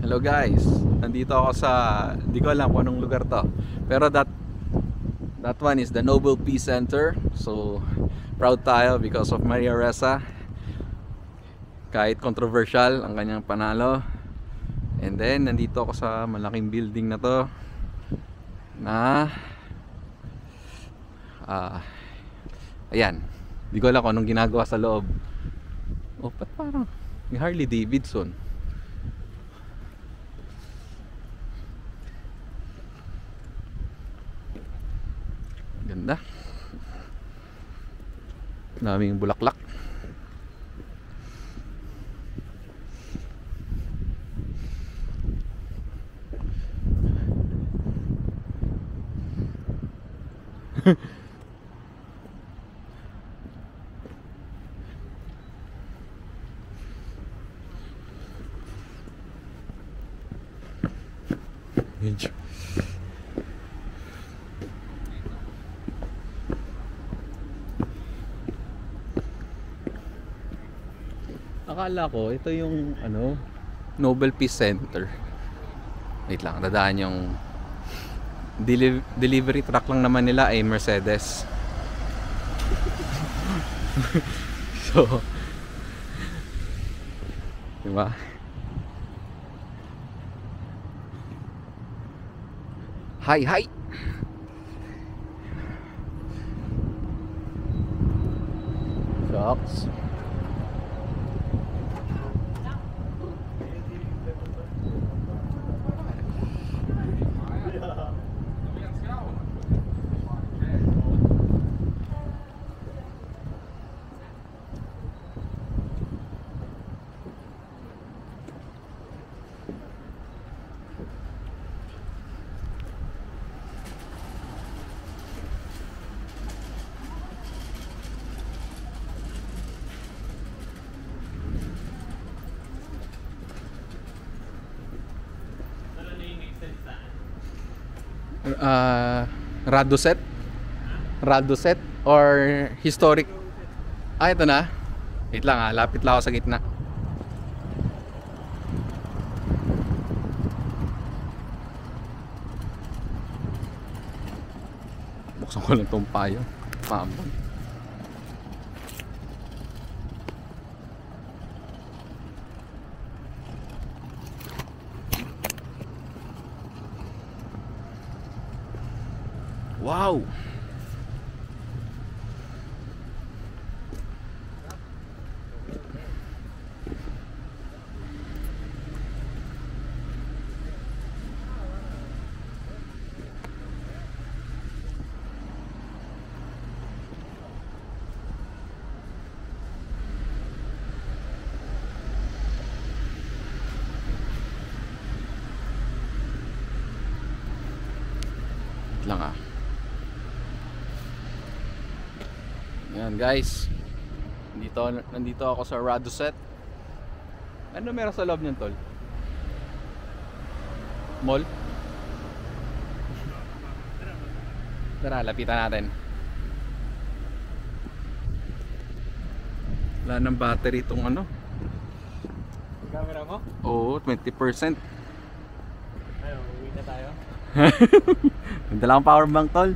Hello guys, nandito ako sa, hindi ko alam kung anong lugar to, pero that one is the Nobel Peace Center. So proud tayo because of Maria Ressa. Kahit controversial ang kanyang panalo. And then nandito ako sa malaking building na to na ayan, hindi ko alam kung anong ginagawa sa loob. Oh, ba't parang may Harley Davidson? Ganda. Daming bulaklak. Medyo akala ko ito yung Nobel Peace Center. Wait lang, dadaan yung delivery truck lang naman nila ay Mercedes. So diba? Hi! Shucks. Radoset or historic. Ito na. Wait lang lapit lang ako sa gitna. Buksan ko lang tong payo. Paambon. Wow! Lang Yan guys, nandito ako sa Radoset. Ano meron sa loob niyan, tol? Mall? Tara, lapitan natin. Wala ng battery itong Camera mo? Oo, 20%. Uwi na tayo. Dala akong power bank, tol.